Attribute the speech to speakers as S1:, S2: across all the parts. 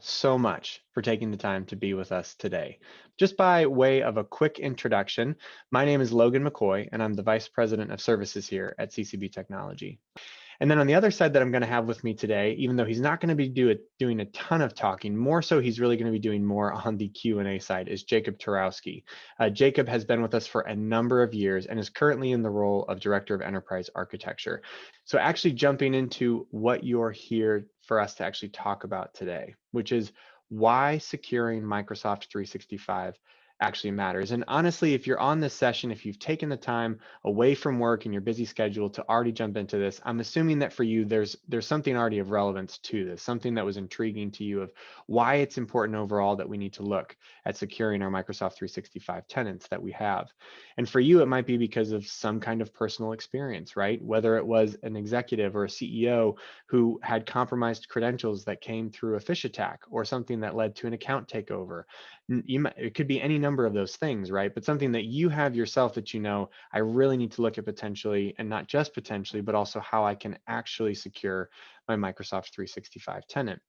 S1: so much for taking the time to be with us today. Just by way of a quick introduction, my name is Logan McCoy, and I'm the Vice President of Services here at CCB Technology. And then on the other side that I'm going to have with me today, even though he's not going to be doing a ton of talking, more so he's really going to be doing more on the Q&A side, is Jacob Turowski. Jacob has been with us for a number of years and is currently in the role of Director of Enterprise Architecture. So actually jumping into what you're here for us to actually talk about today, which is why securing Microsoft 365 actually matters. And honestly, if you're on this session, if you've taken the time away from work and your busy schedule to already jump into this, I'm assuming that for you, there's something already of relevance to this, something that was intriguing to you of why it's important overall that we need to look at securing our Microsoft 365 tenants that we have. And for you, it might be because of some kind of personal experience, right? Whether it was an executive or a CEO who had compromised credentials that came through a phish attack or something that led to an account takeover. It could be any number of those things, right? But something that you have yourself that you know, I really need to look at potentially, and not just potentially, but also how I can actually secure my Microsoft 365 tenant.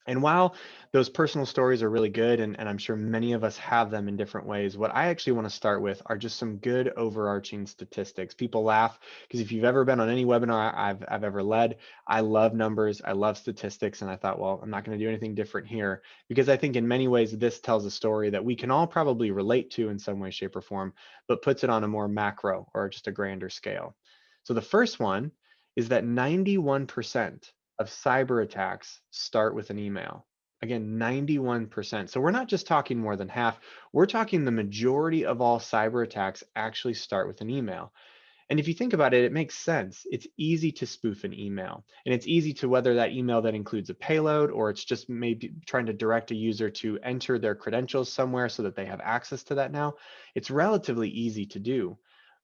S1: And while those personal stories are really good, and I'm sure many of us have them in different ways, what I actually want to start with are just some good overarching statistics. People laugh because if you've ever been on any webinar I've ever led, I love numbers, I love statistics, and I thought, well, I'm not going to do anything different here because I think in many ways this tells a story that we can all probably relate to in some way, shape, or form, but puts it on a more macro or just a grander scale. So the first one is that 91% of cyber attacks start with an email. Again, 91%. So we're not just talking more than half, we're talking the majority of all cyber attacks actually start with an email. And if you think about it, it makes sense. It's easy to spoof an email. And it's easy to whether that email that includes a payload or it's just maybe trying to direct a user to enter their credentials somewhere so that they have access to that now. It's relatively easy to do.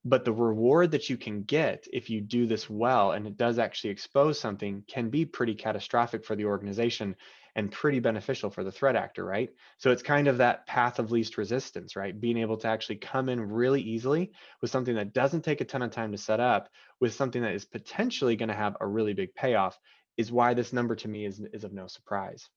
S1: But the reward that you can get if you do this well and it does actually expose something can be pretty catastrophic for the organization and pretty beneficial for the threat actor, right? So it's kind of that path of least resistance, right? Being able to actually come in really easily with something that doesn't take a ton of time to set up, with something that is potentially going to have a really big payoff, is why this number to me is of no surprise.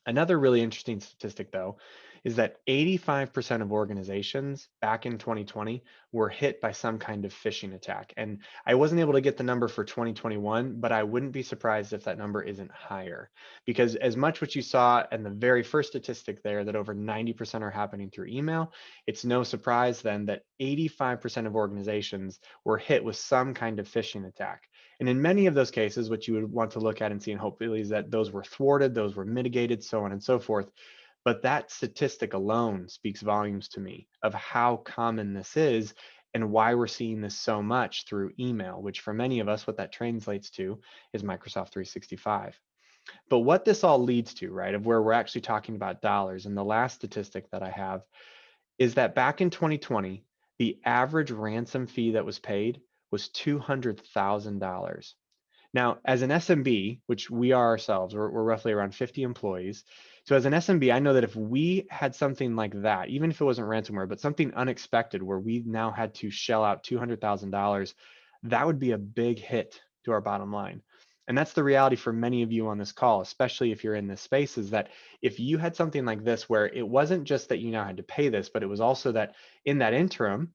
S1: Another really interesting statistic, though, is that 85% of organizations back in 2020 were hit by some kind of phishing attack. And I wasn't able to get the number for 2021, but I wouldn't be surprised if that number isn't higher. Because as much what you saw in the very first statistic there, that over 90% are happening through email, it's no surprise then that 85% of organizations were hit with some kind of phishing attack. And in many of those cases, what you would want to look at and see and hopefully is that those were thwarted, those were mitigated, so on and so forth. But that statistic alone speaks volumes to me of how common this is and why we're seeing this so much through email, which for many of us, what that translates to is Microsoft 365. But what this all leads to, right, of where we're actually talking about dollars, and the last statistic that I have is that back in 2020, the average ransom fee that was paid was $200,000. Now, as an SMB, which we are ourselves, we're roughly around 50 employees. So as an SMB, I know that if we had something like that, even if it wasn't ransomware, but something unexpected where we now had to shell out $200,000, that would be a big hit to our bottom line. And that's the reality for many of you on this call, especially if you're in this space, is that if you had something like this where it wasn't just that you now had to pay this, but it was also that in that interim,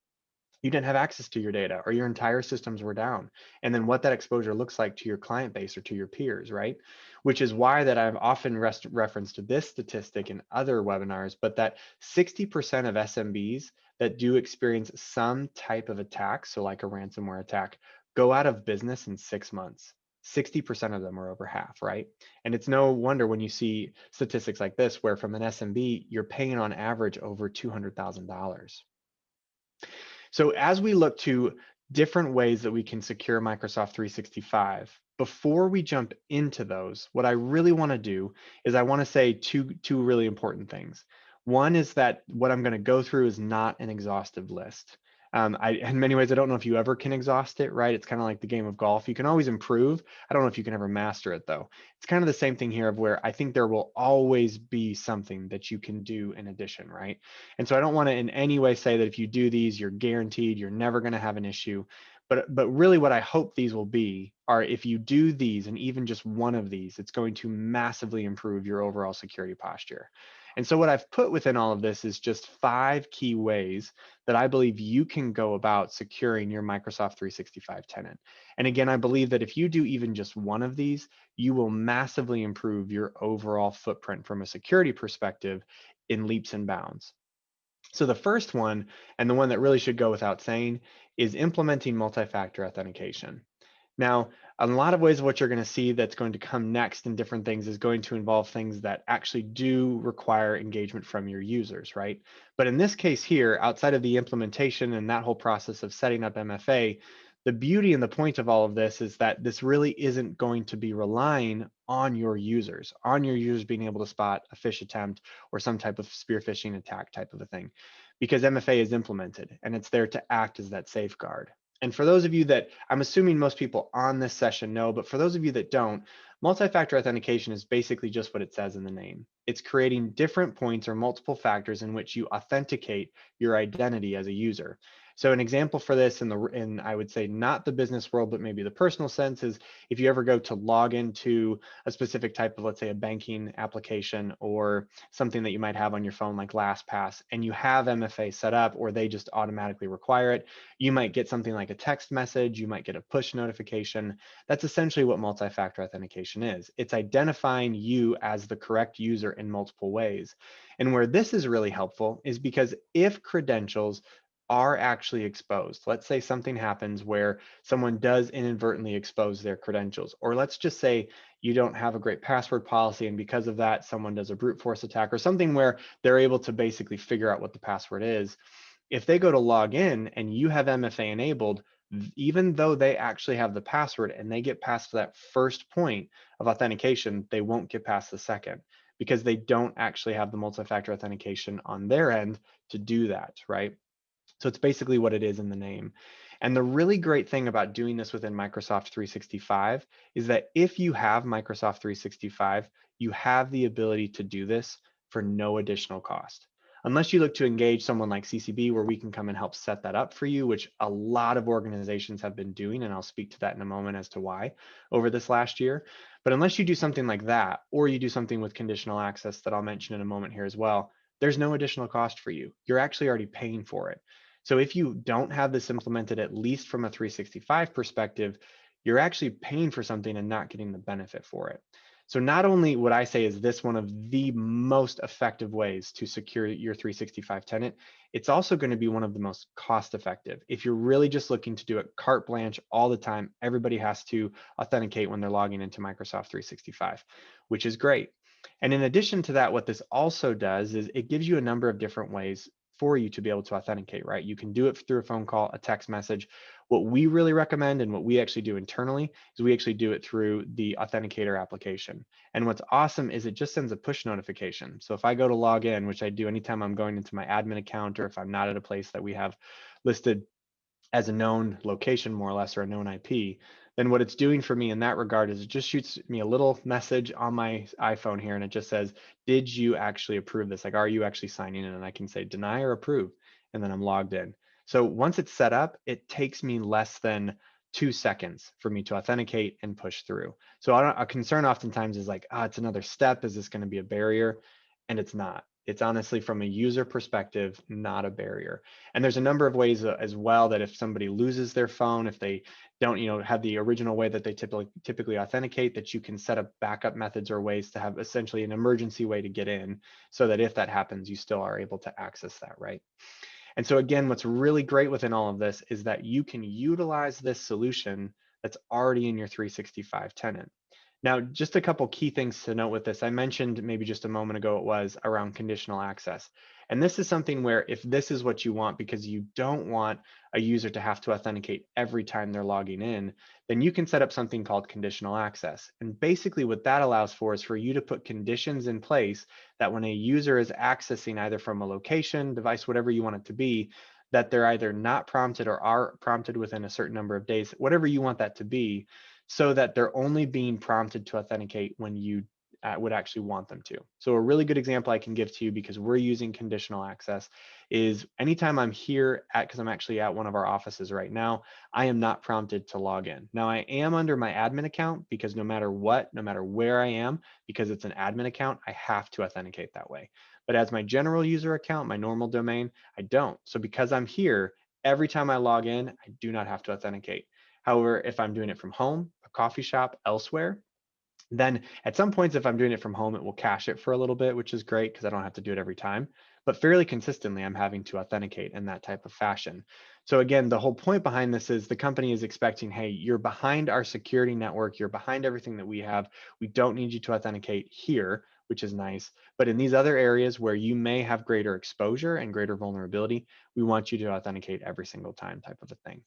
S1: you didn't have access to your data or your entire systems were down. And then what that exposure looks like to your client base or to your peers, right? Which is why that I've often referenced this statistic in other webinars, but that 60% of SMBs that do experience some type of attack, so like a ransomware attack, go out of business in 6 months. 60% of them are over half, right? And it's no wonder when you see statistics like this, where from an SMB, you're paying on average over $200,000. So as we look to different ways that we can secure Microsoft 365, before we jump into those, what I really want to do is I want to say two really important things. One is that what I'm going to go through is not an exhaustive list. In many ways, I don't know if you ever can exhaust it, right? It's kind of like the game of golf. You can always improve. I don't know if you can ever master it, though. It's kind of the same thing here of where I think there will always be something that you can do in addition, right? And so I don't want to in any way say that if you do these, you're guaranteed, you're never going to have an issue. But really what I hope these will be are, if you do these and even just one of these, it's going to massively improve your overall security posture. And so what I've put within all of this is just 5 key ways that I believe you can go about securing your Microsoft 365 tenant. And again, I believe that if you do even just one of these, you will massively improve your overall footprint from a security perspective in leaps and bounds. So the first one, and the one that really should go without saying, is implementing multi-factor authentication. Now, a lot of ways of what you're going to see that's going to come next in different things is going to involve things that actually do require engagement from your users, right? But in this case here, outside of the implementation and that whole process of setting up MFA, the beauty and the point of all of this is that this really isn't going to be relying on your users being able to spot a phish attempt or some type of spear phishing attack type of a thing, because MFA is implemented and it's there to act as that safeguard. And for those of you that, I'm assuming most people on this session know, but for those of you that don't, multi-factor authentication is basically just what it says in the name. It's creating different points or multiple factors in which you authenticate your identity as a user. So an example for this in I would say not the business world, but maybe the personal sense, is if you ever go to log into a specific type of, let's say, a banking application or something that you might have on your phone like LastPass, and you have MFA set up or they just automatically require it, you might get something like a text message, you might get a push notification. That's essentially what multi-factor authentication is. It's identifying you as the correct user in multiple ways. And where this is really helpful is because if credentials are actually exposed, let's say something happens where someone does inadvertently expose their credentials, or let's just say you don't have a great password policy and because of that someone does a brute force attack or something where they're able to basically figure out what the password is. If they go to log in and you have MFA enabled, even though they actually have the password and they get past that first point of authentication, they won't get past the second because they don't actually have the multi-factor authentication on their end to do that, right? So it's basically what it is in the name. And the really great thing about doing this within Microsoft 365 is that if you have Microsoft 365, you have the ability to do this for no additional cost. Unless you look to engage someone like CCB where we can come and help set that up for you, which a lot of organizations have been doing, and I'll speak to that in a moment as to why over this last year. But unless you do something like that, or you do something with conditional access that I'll mention in a moment here as well, there's no additional cost for you. You're actually already paying for it. So if you don't have this implemented, at least from a 365 perspective, you're actually paying for something and not getting the benefit for it. So not only would I say is this one of the most effective ways to secure your 365 tenant, it's also going to be one of the most cost effective. If you're really just looking to do it carte blanche all the time, everybody has to authenticate when they're logging into Microsoft 365, which is great. And in addition to that, what this also does is it gives you a number of different ways for you to be able to authenticate, right? You can do it through a phone call, a text message. What we really recommend and what we actually do internally is we actually do it through the Authenticator application. And what's awesome is it just sends a push notification. So if I go to log in, which I do anytime I'm going into my admin account, or if I'm not at a place that we have listed as a known location, more or less, or a known IP, then what it's doing for me in that regard is it just shoots me a little message on my iPhone here, and it just says, did you actually approve this? Like, are you actually signing in? And I can say deny or approve, and then I'm logged in. So once it's set up, it takes me less than 2 seconds for me to authenticate and push through. So a concern oftentimes is like, it's another step. Is this going to be a barrier? And it's not. It's honestly, from a user perspective, not a barrier. And there's a number of ways as well that if somebody loses their phone, if they don't, have the original way that they typically authenticate, that you can set up backup methods or ways to have essentially an emergency way to get in, so that if that happens, you still are able to access that, right? And so again, what's really great within all of this is that you can utilize this solution that's already in your 365 tenant. Now, just a couple key things to note with this. I mentioned maybe just a moment ago it was around conditional access. And this is something where if this is what you want, because you don't want a user to have to authenticate every time they're logging in, then you can set up something called conditional access. And basically what that allows for is for you to put conditions in place that when a user is accessing either from a location, device, whatever you want it to be, that they're either not prompted or are prompted within a certain number of days, whatever you want that to be, so that they're only being prompted to authenticate when you would actually want them to. So a really good example I can give to you, because we're using conditional access, is anytime I'm here because I'm actually at one of our offices right now, I am not prompted to log in. Now I am under my admin account, because no matter what, no matter where I am, because it's an admin account, I have to authenticate that way. But as my general user account, my normal domain, I don't. So because I'm here, every time I log in, I do not have to authenticate. However, if I'm doing it from home, a coffee shop, elsewhere, then at some points, if I'm doing it from home, it will cache it for a little bit, which is great because I don't have to do it every time. But fairly consistently, I'm having to authenticate in that type of fashion. So again, the whole point behind this is the company is expecting, hey, you're behind our security network, you're behind everything that we have. We don't need you to authenticate here, which is nice. But in these other areas where you may have greater exposure and greater vulnerability, we want you to authenticate every single time, type of a thing.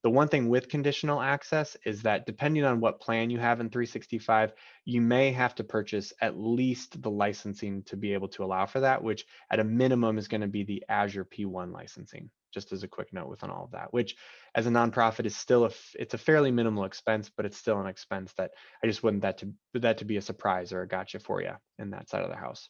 S1: The one thing with conditional access is that depending on what plan you have in 365, you may have to purchase at least the licensing to be able to allow for that, which at a minimum is going to be the Azure P1 licensing, just as a quick note within all of that, which as a nonprofit is still it's a fairly minimal expense, but it's still an expense that I just wouldn't that to be a surprise or a gotcha for you in that side of the house.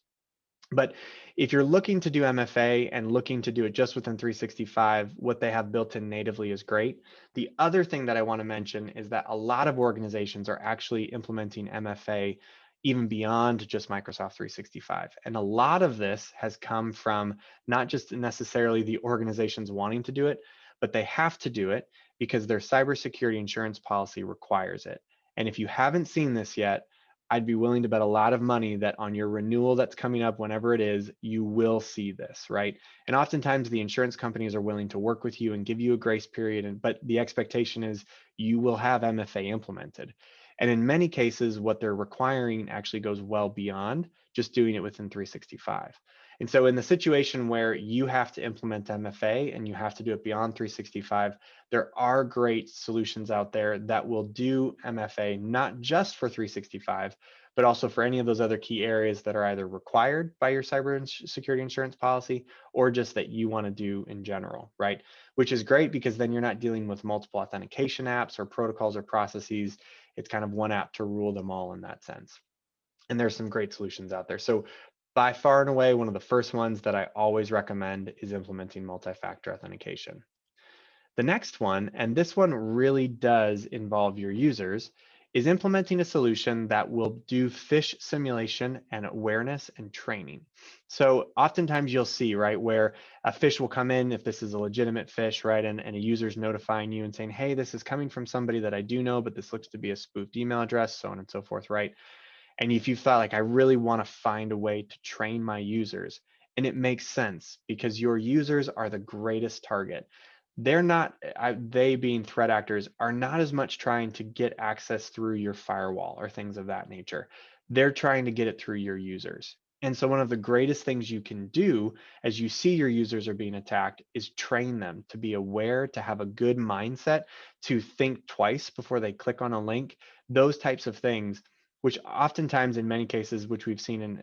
S1: But if you're looking to do MFA and looking to do it just within 365, what they have built in natively is great. The other thing that I want to mention is that a lot of organizations are actually implementing MFA even beyond just Microsoft 365. And a lot of this has come from not just necessarily the organizations wanting to do it, but they have to do it because their cybersecurity insurance policy requires it. And if you haven't seen this yet, I'd be willing to bet a lot of money that on your renewal that's coming up, whenever it is, you will see this, right? And oftentimes the insurance companies are willing to work with you and give you a grace period, but the expectation is you will have MFA implemented. And in many cases, what they're requiring actually goes well beyond just doing it within 365. And so in the situation where you have to implement MFA and you have to do it beyond 365, there are great solutions out there that will do MFA, not just for 365, but also for any of those other key areas that are either required by your cybersecurity insurance policy or just that you want to do in general, right? Which is great because then you're not dealing with multiple authentication apps or protocols or processes. It's kind of one app to rule them all in that sense. And there's some great solutions out there. So by far and away, one of the first ones that I always recommend is implementing multi-factor authentication. The next one, and this one really does involve your users, is implementing a solution that will do phish simulation and awareness and training. So oftentimes you'll see, right, where a phish will come in, if this is a legitimate phish, right, and a user's notifying you and saying, hey, this is coming from somebody that I do know, but this looks to be a spoofed email address, so on and so forth, right? And if you thought like, I really want to find a way to train my users, and it makes sense because your users are the greatest target. They're not, they being threat actors, are not as much trying to get access through your firewall or things of that nature. They're trying to get it through your users. And so one of the greatest things you can do as you see your users are being attacked is train them to be aware, to have a good mindset, to think twice before they click on a link, those types of things, which oftentimes in many cases, which we've seen in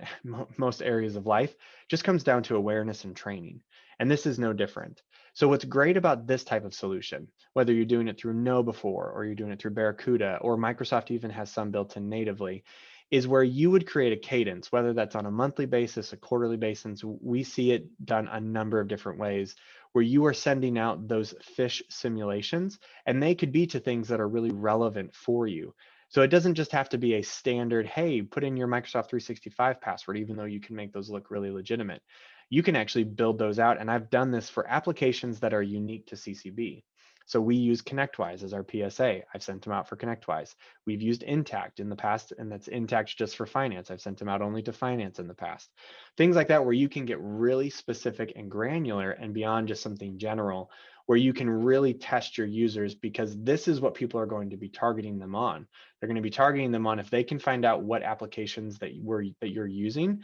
S1: most areas of life, just comes down to awareness and training. And this is no different. So what's great about this type of solution, whether you're doing it through KnowBe4 or you're doing it through Barracuda, or Microsoft even has some built in natively, is where you would create a cadence, whether that's on a monthly basis, a quarterly basis. We see it done a number of different ways, where you are sending out those phish simulations, and they could be to things that are really relevant for you. So it doesn't just have to be a standard, hey, put in your Microsoft 365 password, even though you can make those look really legitimate. You can actually build those out. And I've done this for applications that are unique to CCB. So we use ConnectWise as our PSA. I've sent them out for ConnectWise. We've used Intacct in the past, and that's Intacct just for finance. I've sent them out only to finance in the past. Things like that, where you can get really specific and granular and beyond just something general, where you can really test your users, because this is what people are going to be targeting them on. They're going to be targeting them on if they can find out what applications that you're using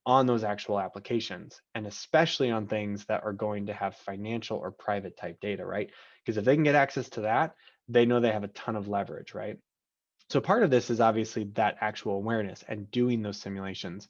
S1: on those actual applications, and especially on things that are going to have financial or private type data, right? Because if they can get access to that, they know they have a ton of leverage, right? So part of this is obviously that actual awareness and doing those simulations.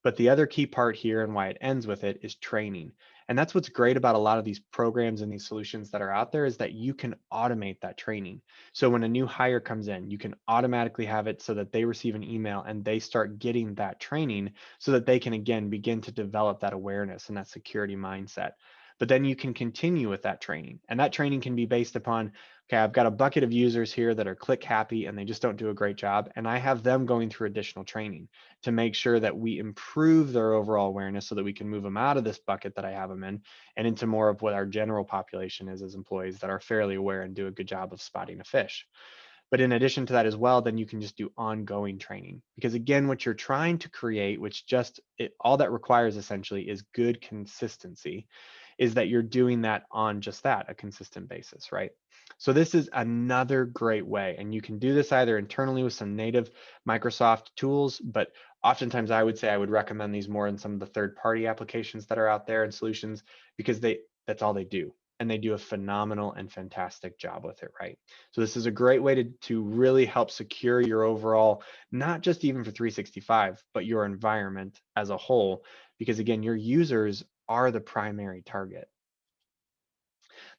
S1: But the other key part here and why it ends with it is training. And that's what's great about a lot of these programs and these solutions that are out there is that you can automate that training. So when a new hire comes in, you can automatically have it so that they receive an email and they start getting that training so that they can again begin to develop that awareness and that security mindset. But then you can continue with that training. And that training can be based upon, okay, I've got a bucket of users here that are click happy and they just don't do a great job. And I have them going through additional training to make sure that we improve their overall awareness so that we can move them out of this bucket that I have them in and into more of what our general population is as employees that are fairly aware and do a good job of spotting a fish. But in addition to that as well, then you can just do ongoing training because again, what you're trying to create, which just all that requires essentially is good consistency, is that you're doing that on just that, a consistent basis, right? So this is another great way, and you can do this either internally with some native Microsoft tools, but oftentimes I would say I would recommend these more in some of the third-party applications that are out there and solutions because that's all they do. And they do a phenomenal and fantastic job with it, right? So this is a great way to really help secure your overall, not just even for 365, but your environment as a whole, because again, your users are the primary target.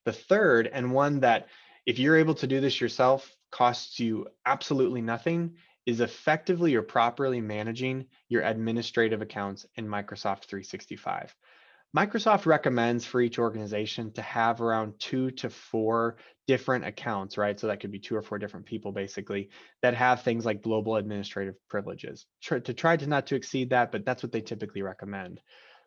S1: The third, and one that if you're able to do this yourself, costs you absolutely nothing, is effectively or properly managing your administrative accounts in Microsoft 365. Microsoft recommends for each organization to have around 2 to 4 different accounts, right? So that could be 2 or 4 different people basically that have things like global administrative privileges. To try to not to exceed that, but that's what they typically recommend.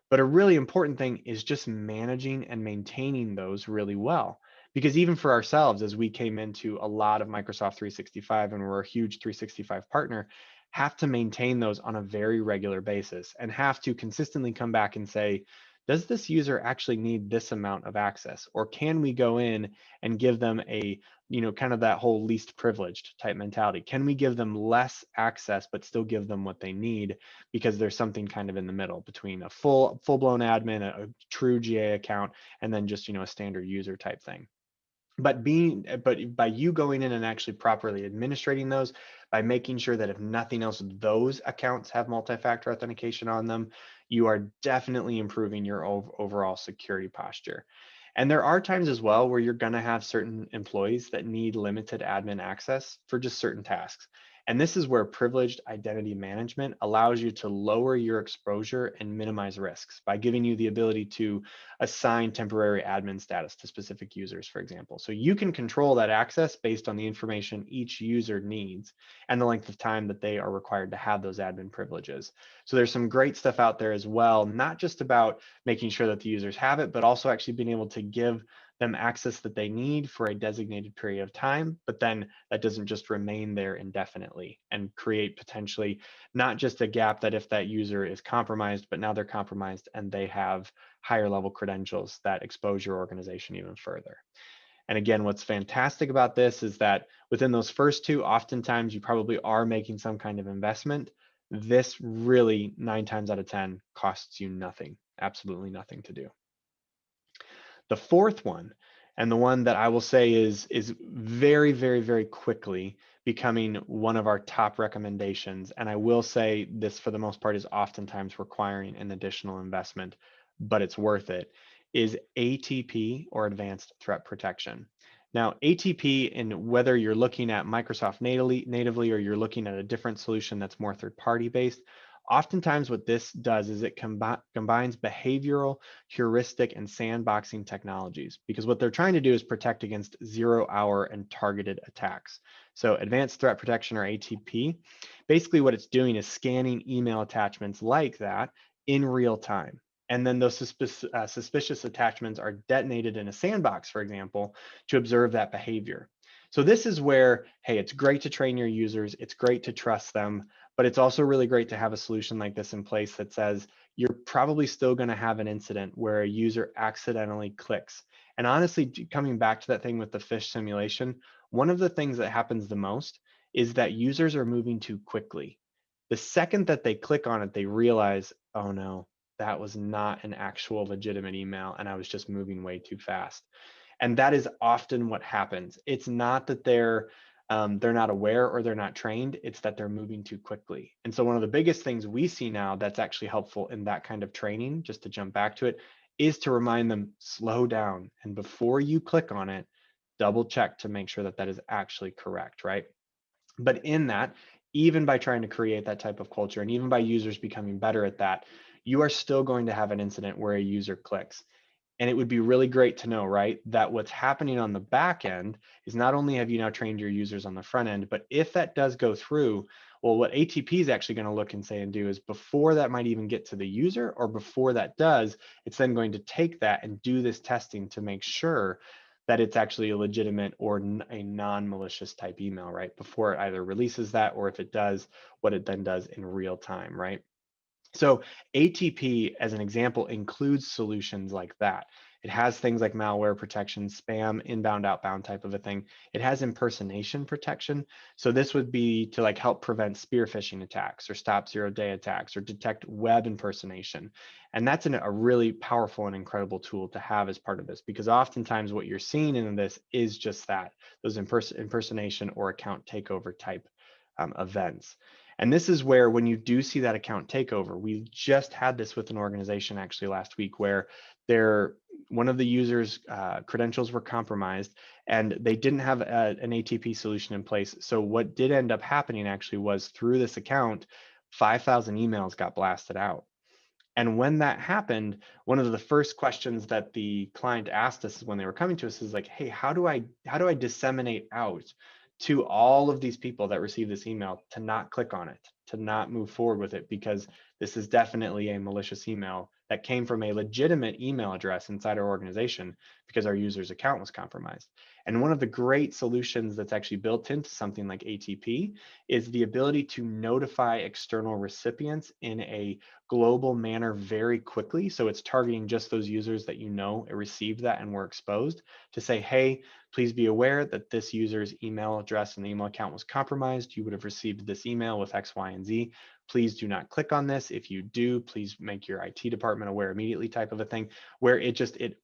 S1: But a really important thing is just managing and maintaining those really well. Because even for ourselves, as we came into a lot of Microsoft 365 and we're a huge 365 partner, have to maintain those on a very regular basis and have to consistently come back and say, does this user actually need this amount of access? Or can we go in and give them a, kind of that whole least privileged type mentality? Can we give them less access, but still give them what they need? Because there's something kind of in the middle between a full-blown admin, a true GA account, and then just, a standard user type thing. But by you going in and actually properly administrating those, by making sure that if nothing else, those accounts have multi-factor authentication on them, you are definitely improving your overall security posture. And there are times as well where you're going to have certain employees that need limited admin access for just certain tasks. And this is where privileged identity management allows you to lower your exposure and minimize risks by giving you the ability to assign temporary admin status to specific users, for example. So you can control that access based on the information each user needs and the length of time that they are required to have those admin privileges. So there's some great stuff out there as well, not just about making sure that the users have it, but also actually being able to give them access that they need for a designated period of time, but then that doesn't just remain there indefinitely and create potentially not just a gap that if that user is compromised, but now they're compromised and they have higher level credentials that expose your organization even further. And again, what's fantastic about this is that within those first two, oftentimes you probably are making some kind of investment. This really 9 times out of 10 costs you nothing, absolutely nothing to do. The fourth one, and the one that I will say is very, very, very quickly becoming one of our top recommendations, and I will say this for the most part is oftentimes requiring an additional investment, but it's worth it, is ATP or Advanced Threat Protection. Now, ATP, and whether you're looking at Microsoft natively or you're looking at a different solution that's more third-party based, oftentimes what this does is it combines behavioral, heuristic, and sandboxing technologies, because what they're trying to do is protect against 0-hour and targeted attacks. So Advanced Threat Protection, or ATP, basically what it's doing is scanning email attachments like that in real time. And then those suspicious attachments are detonated in a sandbox, for example, to observe that behavior. So this is where, hey, it's great to train your users, it's great to trust them, but it's also really great to have a solution like this in place that says you're probably still going to have an incident where a user accidentally clicks. And honestly, coming back to that thing with the fish simulation, one of the things that happens the most is that users are moving too quickly. The second that they click on it, they realize, oh no, that was not an actual legitimate email and I was just moving way too fast. And that is often what happens. It's not that they're they're not aware or they're not trained. It's that they're moving too quickly. And so one of the biggest things we see now that's actually helpful in that kind of training, just to jump back to it, is to remind them, slow down. And before you click on it, double check to make sure that that is actually correct, right? But in that, even by trying to create that type of culture and even by users becoming better at that, you are still going to have an incident where a user clicks. And it would be really great to know, right, that what's happening on the back end is not only have you now trained your users on the front end, but if that does go through, well, what ATP is actually going to look and say and do is before that might even get to the user or before that does, it's then going to take that and do this testing to make sure that it's actually a legitimate or a non-malicious type email, right? Before it either releases that or if it does, what it then does in real time, right? So ATP, as an example, includes solutions like that. It has things like malware protection, spam, inbound, outbound type of a thing. It has impersonation protection. So this would be to like help prevent spear phishing attacks or stop zero-day attacks or detect web impersonation. And that's a really powerful and incredible tool to have as part of this, because oftentimes what you're seeing in this is just that, those impersonation or account takeover type events. And this is where, when you do see that account takeover, we just had this with an organization actually last week where one of the users' credentials were compromised and they didn't have an ATP solution in place. So what did end up happening actually was through this account, 5,000 emails got blasted out. And when that happened, one of the first questions that the client asked us when they were coming to us is like, hey, how do I disseminate out to all of these people that receive this email to not click on it, to not move forward with it, because this is definitely a malicious email that came from a legitimate email address inside our organization because our user's account was compromised. And one of the great solutions that's actually built into something like ATP is the ability to notify external recipients in a global manner very quickly. So it's targeting just those users that you know received that and were exposed, to say, hey, please be aware that this user's email address and email account was compromised. You would have received this email with X, Y, and Z. Please do not click on this. If you do, please make your IT department aware immediately, type of a thing, where it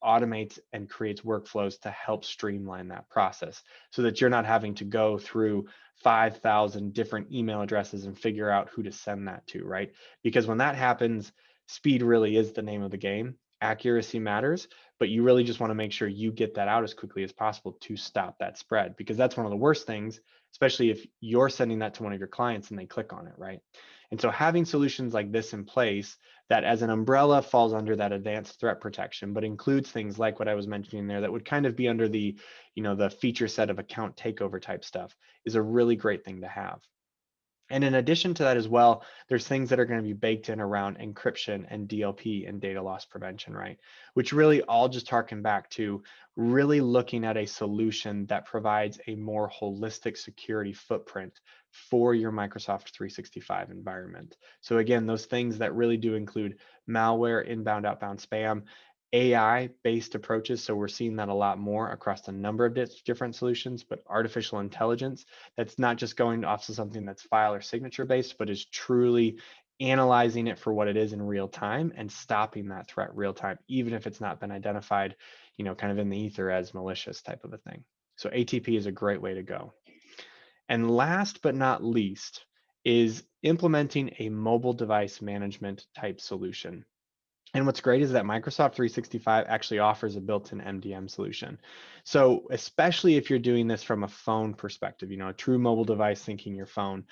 S1: automates and creates workflows to help streamline that process so that you're not having to go through 5,000 different email addresses and figure out who to send that to, right? Because when that happens, speed really is the name of the game. Accuracy matters, but you really just want to make sure you get that out as quickly as possible to stop that spread, because that's one of the worst things, especially if you're sending that to one of your clients and they click on it, right? And so having solutions like this in place that as an umbrella falls under that advanced threat protection, but includes things like what I was mentioning there that would kind of be under the, the feature set of account takeover type stuff, is a really great thing to have. And in addition to that as well, there's things that are going to be baked in around encryption and DLP and data loss prevention, right? Which really all just harken back to really looking at a solution that provides a more holistic security footprint for your Microsoft 365 environment. So again, those things that really do include malware, inbound, outbound spam, AI-based approaches. So we're seeing that a lot more across a number of different solutions, but artificial intelligence that's not just going off of something that's file or signature based, but is truly analyzing it for what it is in real time and stopping that threat real time, even if it's not been identified, kind of in the ether as malicious type of a thing. So ATP is a great way to go. And last but not least is implementing a mobile device management type solution. And what's great is that Microsoft 365 actually offers a built-in MDM solution. So especially if you're doing this from a phone perspective, a true mobile device, thinking your phone,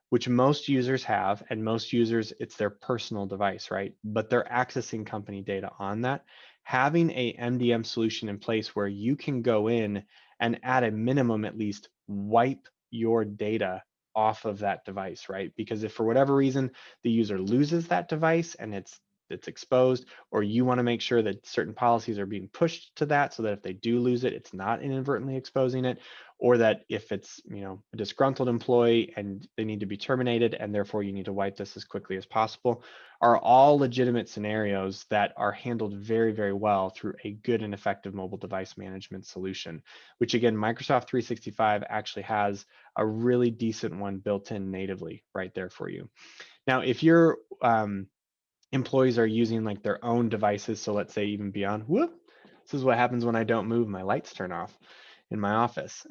S1: which most users have, and most users, it's their personal device, right? But they're accessing company data on that. Having a MDM solution in place where you can go in and at a minimum at least wipe your data off of that device, right? Because if for whatever reason the user loses that device and it's exposed, or you want to make sure that certain policies are being pushed to that so that if they do lose it, it's not inadvertently exposing it, or that if it's, a disgruntled employee and they need to be terminated and therefore you need to wipe this as quickly as possible, are all legitimate scenarios that are handled very, very well through a good and effective mobile device management solution, which again, Microsoft 365 actually has a really decent one built in natively right there for you. Now, if you're employees are using like their own devices, so let's say even beyond, whoop, this is what happens when I don't move, my lights turn off. in my office.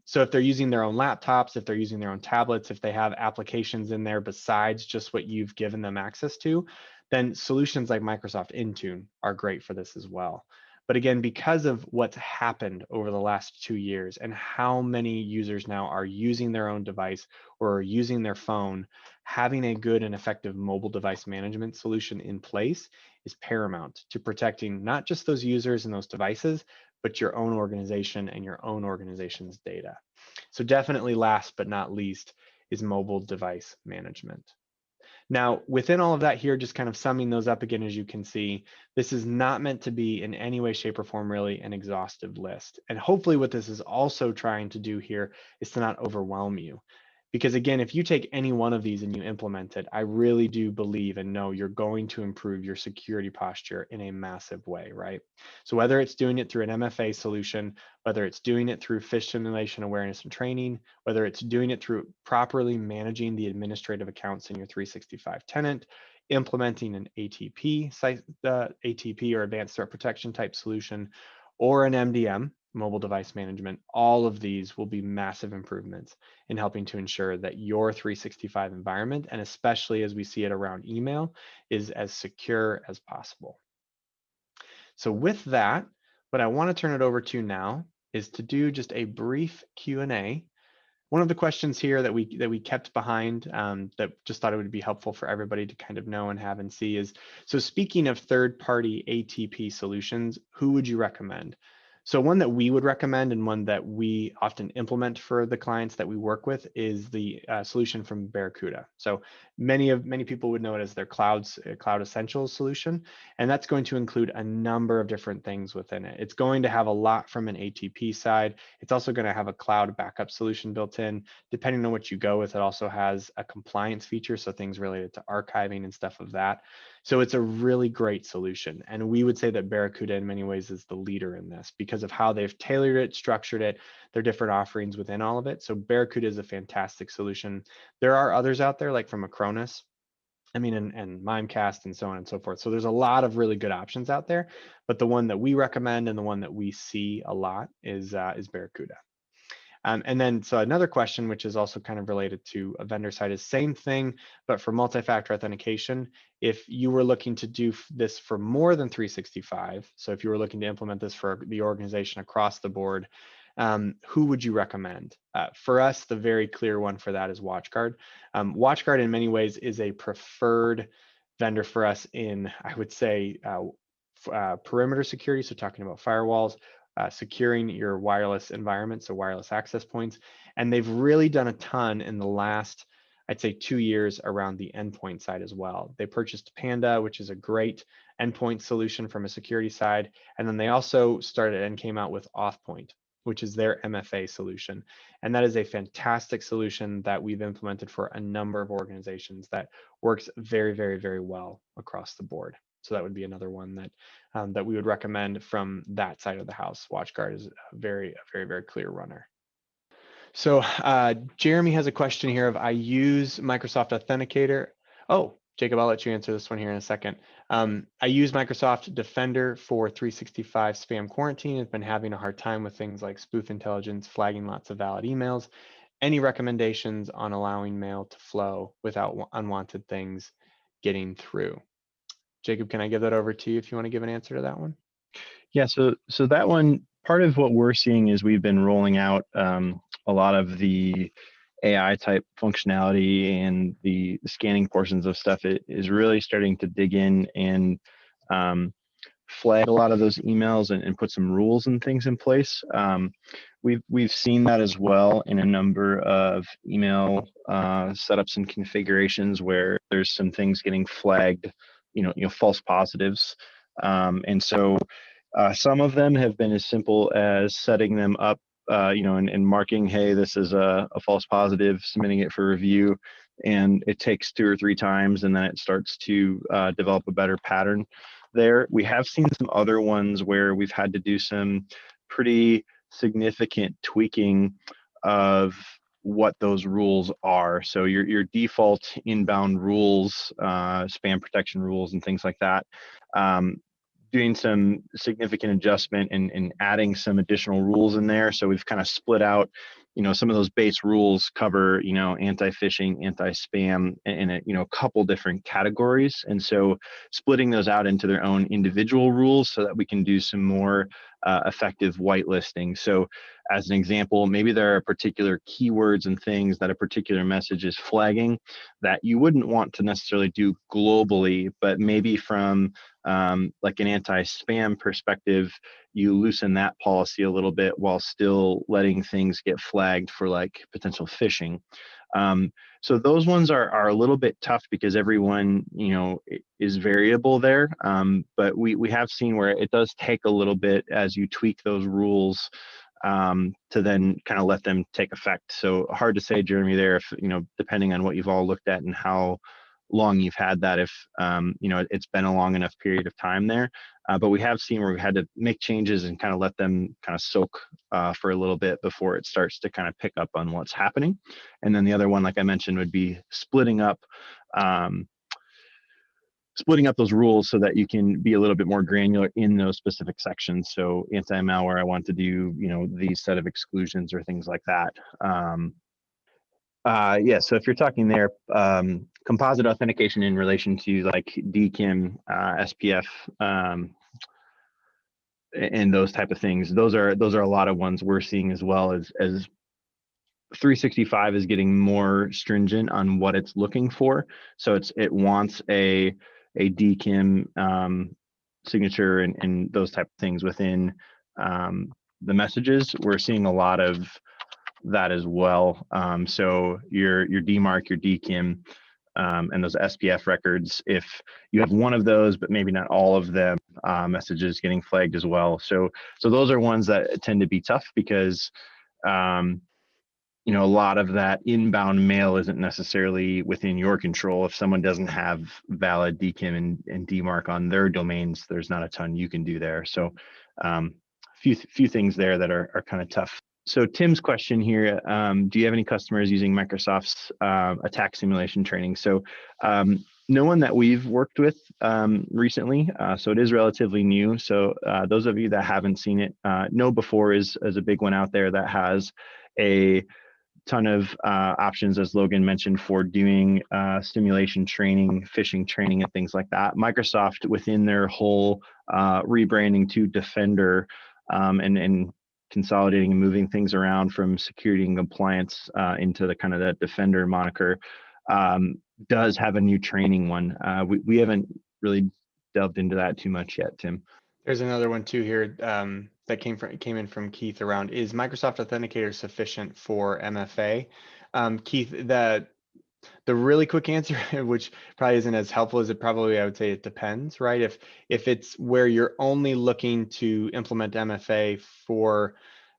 S1: So if they're using their own laptops, if they're using their own tablets, if they have applications in there besides just what you've given them access to, then solutions like Microsoft Intune are great for this as well. But again, because of what's happened over the last 2 years and how many users now are using their own device or are using their phone, having a good and effective mobile device management solution in place is paramount to protecting not just those users and those devices, but your own organization and your own organization's data. So definitely last but not least is mobile device management. Now, within all of that here, just kind of summing those up again, as you can see, this is not meant to be in any way, shape, or form really an exhaustive list. And hopefully what this is also trying to do here is to not overwhelm you. Because again, if you take any one of these and you implement it, I really do believe and know you're going to improve your security posture in a massive way, right? So whether it's doing it through an MFA solution, whether it's doing it through phish simulation awareness and training, whether it's doing it through properly managing the administrative accounts in your 365 tenant, implementing an ATP, ATP or advanced threat protection type solution, or an MDM, mobile device management, all of these will be massive improvements in helping to ensure that your 365 environment, and especially as we see it around email, is as secure as possible. So with that, what I want to turn it over to now is to do just a brief Q&A. One of the questions here that we kept behind that just thought it would be helpful for everybody to kind of know and have and see is, so speaking of third-party ATP solutions, who would you recommend? So one that we would recommend and one that we often implement for the clients that we work with is the solution from Barracuda. So many people would know it as their Cloud Essentials solution, and that's going to include a number of different things within it. It's going to have a lot from an ATP side. It's also going to have a cloud backup solution built in. Depending on what you go with, it also has a compliance feature, so things related to archiving and stuff of that. So it's a really great solution. And we would say that Barracuda in many ways is the leader in this because of how they've tailored it, structured it, their different offerings within all of it. So Barracuda is a fantastic solution. There are others out there like from Acronis, and Mimecast and so on and so forth. So there's a lot of really good options out there, but the one that we recommend and the one that we see a lot is Barracuda. And then, so another question, which is also kind of related to a vendor side, is same thing, but for multi-factor authentication. If you were looking to do this for more than 365, so if you were looking to implement this for the organization across the board, who would you recommend? For us, the very clear one for that is WatchGuard. WatchGuard in many ways is a preferred vendor for us in, I would say, perimeter security, so talking about firewalls, securing your wireless environment, so wireless access points. And they've really done a ton in the last, I'd say 2 years around the endpoint side as well. They purchased Panda, which is a great endpoint solution from a security side. And then they also started and came out with AuthPoint, which is their MFA solution. And that is a fantastic solution that we've implemented for a number of organizations that works very, very, very well across the board. So that would be another one that that we would recommend from that side of the house. WatchGuard is a very, very clear runner. So Jeremy has a question here of, I use Microsoft Authenticator. Oh, Jacob, I'll let you answer this one here in a second. I use Microsoft Defender for 365 spam quarantine. I've been having a hard time with things like spoof intelligence, flagging lots of valid emails. Any recommendations on allowing mail to flow without unwanted things getting through? Jacob, can I give that over to you if you want to give an answer to that one?
S2: Yeah, so that one, part of what we're seeing is we've been rolling out a lot of the AI type functionality, and the scanning portions of stuff. It is really starting to dig in and flag a lot of those emails and put some rules and things in place. We've seen that as well in a number of email setups and configurations where there's some things getting flagged, false positives, and so some of them have been as simple as setting them up, and marking, hey, this is a false positive, submitting it for review, and it takes 2 or 3 times, and then it starts to develop a better pattern there. We have seen some other ones where we've had to do some pretty significant tweaking of what those rules are. So your default inbound rules, spam protection rules and things like that, doing some significant adjustment and adding some additional rules in there. So we've kind of split out, some of those base rules cover, anti-phishing, anti-spam, and a couple different categories. And so splitting those out into their own individual rules so that we can do some more effective whitelisting. So as an example, maybe there are particular keywords and things that a particular message is flagging that you wouldn't want to necessarily do globally, but maybe from like an anti-spam perspective, you loosen that policy a little bit while still letting things get flagged for like potential phishing. So those ones are a little bit tough because everyone, is variable there. But we have seen where it does take a little bit as you tweak those rules to then kind of let them take effect. So hard to say, Jeremy, there, if, depending on what you've all looked at and how long you've had that, if it's been a long enough period of time there, but we have seen where we had to make changes and kind of let them kind of soak for a little bit before it starts to kind of pick up on what's happening. And then the other one, like I mentioned, would be splitting up those rules so that you can be a little bit more granular in those specific sections. So anti-malware, I want to do these set of exclusions or things like that. Yeah, so if you're talking there, composite authentication in relation to like DKIM, SPF, and those type of things, those are a lot of ones we're seeing, as well as 365 is getting more stringent on what it's looking for. So it wants a DKIM signature and those type of things within the messages. We're seeing a lot of that as well. So your DMARC, your DKIM, and those SPF records, if you have one of those, but maybe not all of them, messages getting flagged as well. So those are ones that tend to be tough because, a lot of that inbound mail isn't necessarily within your control. If someone doesn't have valid DKIM and DMARC on their domains, there's not a ton you can do there. So few things there that are kind of tough. So Tim's question here, do you have any customers using Microsoft's attack simulation training? So no one that we've worked with recently, so it is relatively new. So those of you that haven't seen it, KnowBe4 is a big one out there that has a ton of options, as Logan mentioned, for doing simulation training, phishing training, and things like that. Microsoft, within their whole rebranding to Defender and consolidating and moving things around from security and compliance into the kind of that Defender moniker, does have a new training one. We haven't really delved into that too much yet, Tim.
S1: There's another one too here that came in from Keith around, is Microsoft Authenticator sufficient for MFA? Keith, the really quick answer, which probably isn't as helpful as it probably, I would say it depends, right? If it's where you're only looking to implement MFA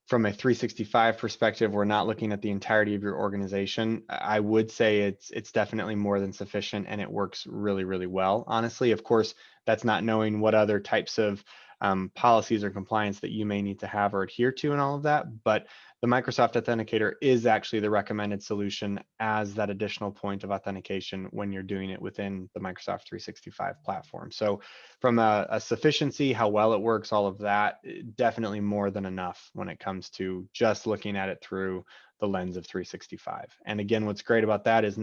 S1: from a 365 perspective, we're not looking at the entirety of your organization, I would say it's definitely more than sufficient, and it works really, really well. Honestly, of course, that's not knowing what other types of policies or compliance that you may need to have or adhere to and all of that. But the Microsoft Authenticator is actually the recommended solution as that additional point of authentication when you're doing it within the Microsoft 365 platform. So from a sufficiency, how well it works, all of that, definitely more than enough when it comes to just looking at it through the lens of 365. And again, what's great about that is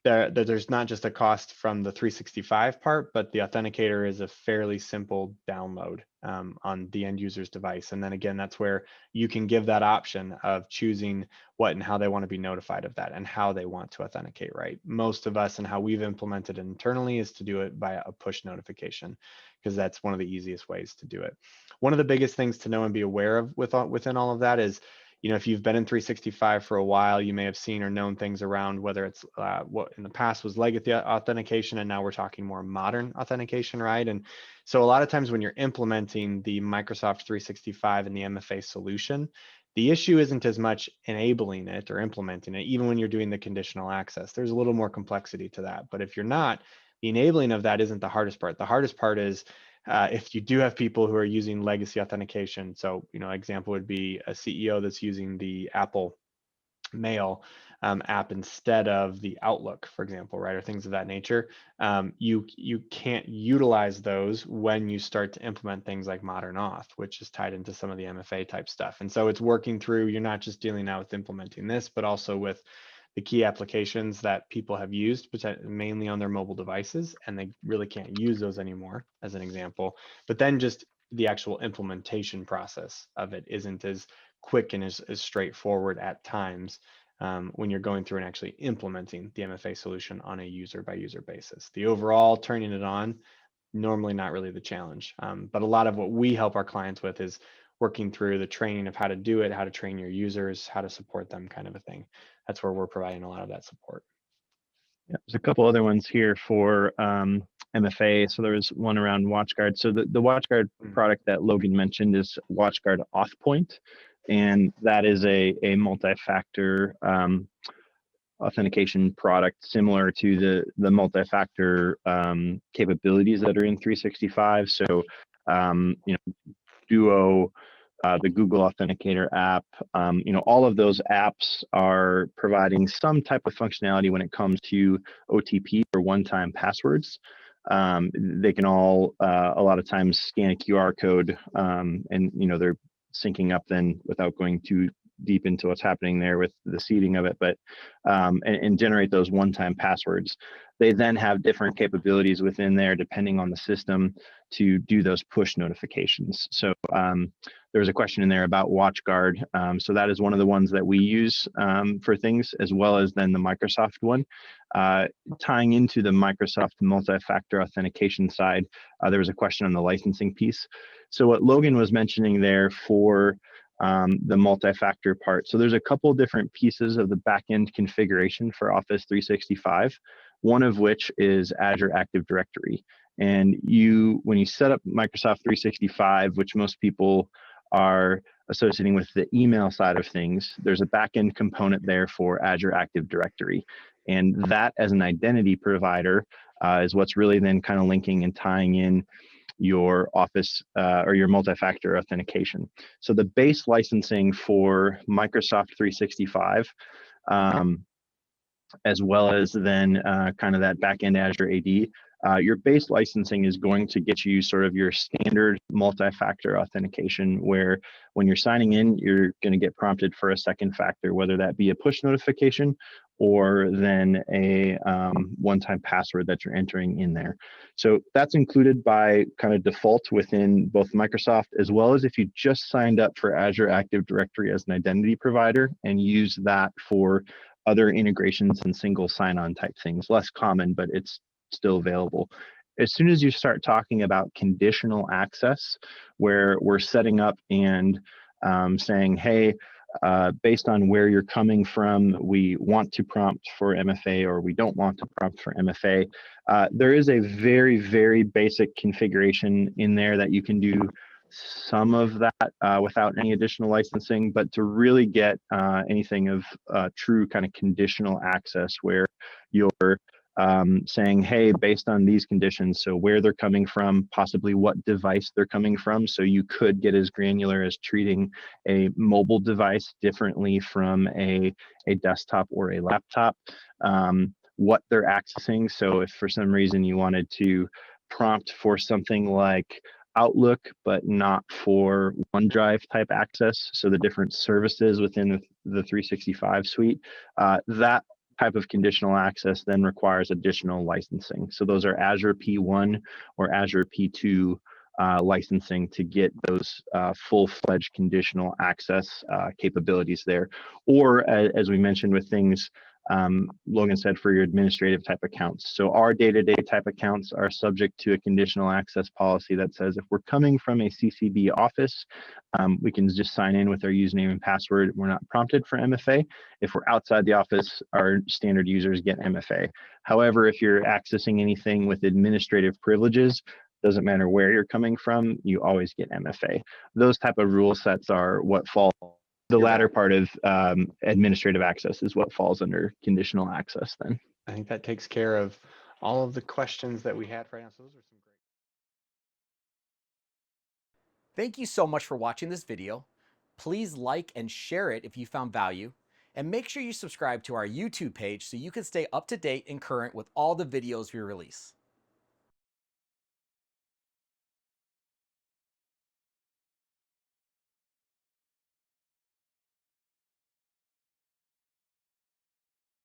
S1: there's not just a cost from the 365 part, but the Authenticator is a fairly simple download on the end user's device. And then again, that's where you can give that option of choosing what and how they want to be notified of that and how they want to authenticate, right? Most of us and how we've implemented it internally is to do it by a push notification, because that's one of the easiest ways to do it. One of the biggest things to know and be aware of within all of that is, if you've been in 365 for a while, you may have seen or known things around whether it's what in the past was legacy authentication, and now we're talking more modern authentication, right? And so a lot of times when you're implementing the Microsoft 365 and the MFA solution, the issue isn't as much enabling it or implementing it, even when you're doing the conditional access. There's a little more complexity to that. But if you're not, the enabling of that isn't the hardest part. The hardest part is if you do have people who are using legacy authentication. So, example would be a CEO that's using the Apple Mail. app instead of the Outlook, for example, right, or things of that nature, you can't utilize those when you start to implement things like Modern Auth, which is tied into some of the MFA type stuff. And so it's working through, you're not just dealing now with implementing this, but also with the key applications that people have used mainly on their mobile devices, and they really can't use those anymore, as an example. But then just the actual implementation process of it isn't as quick and as straightforward at times when you're going through and actually implementing the MFA solution on a user by user basis. The overall turning it on, normally not really the challenge. But a lot of what we help our clients with is working through the training of how to do it, how to train your users, how to support them, kind of a thing. That's where we're providing a lot of that support.
S2: Yeah, there's a couple other ones here for MFA. So there was one around WatchGuard. So the WatchGuard product that Logan mentioned is WatchGuard AuthPoint, and that is a multi-factor authentication product similar to the multi-factor capabilities that are in 365. So Duo, the Google Authenticator app, all of those apps are providing some type of functionality when it comes to OTP or one-time passwords. They can all a lot of times scan a QR code, and they're syncing up then without going too deep into what's happening there with the seeding of it, but and generate those one-time passwords. They then have different capabilities within there depending on the system to do those push notifications. So there was a question in there about WatchGuard. So that is one of the ones that we use for things, as well as then the Microsoft one. Tying into the Microsoft multi-factor authentication side, there was a question on the licensing piece. So what Logan was mentioning there for the multi-factor part. So there's a couple different pieces of the backend configuration for Office 365, one of which is Azure Active Directory. And when you set up Microsoft 365, which most people are associating with the email side of things, there's a backend component there for Azure Active Directory. And that as an identity provider is what's really then kind of linking and tying in your Office or your multi-factor authentication. So the base licensing for Microsoft 365, as well as then kind of that backend Azure AD, your base licensing is going to get you sort of your standard multi-factor authentication, where when you're signing in, you're going to get prompted for a second factor, whether that be a push notification or then a one-time password that you're entering in there. So that's included by kind of default within both Microsoft, as well as if you just signed up for Azure Active Directory as an identity provider and use that for other integrations and single sign-on type things. Less common, but it's still available. As soon as you start talking about conditional access, where we're setting up and saying, hey, based on where you're coming from, we want to prompt for MFA or we don't want to prompt for MFA. There is a very, very basic configuration in there that you can do some of that without any additional licensing, but to really get anything of true kind of conditional access where you're saying, hey, based on these conditions, so where they're coming from, possibly what device they're coming from. So you could get as granular as treating a mobile device differently from a desktop or a laptop, what they're accessing. So if for some reason you wanted to prompt for something like Outlook, but not for OneDrive type access, so the different services within the 365 suite, that type of conditional access then requires additional licensing. So those are Azure P1 or Azure P2 licensing to get those full-fledged conditional access capabilities there. Or as we mentioned with things, Logan said, for your administrative type accounts. So our day-to-day type accounts are subject to a conditional access policy that says if we're coming from a CCB office, we can just sign in with our username and password. We're not prompted for MFA. If we're outside the office, our standard users get MFA. However, if you're accessing anything with administrative privileges, doesn't matter where you're coming from, you always get MFA. Those type of rule sets are what fall. The latter part of administrative access is what falls under conditional access then.
S1: I think that takes care of all of the questions that we had right now. So those are some great.
S3: Thank you so much for watching this video. Please like and share it if you found value. And make sure you subscribe to our YouTube page so you can stay up to date and current with all the videos we release.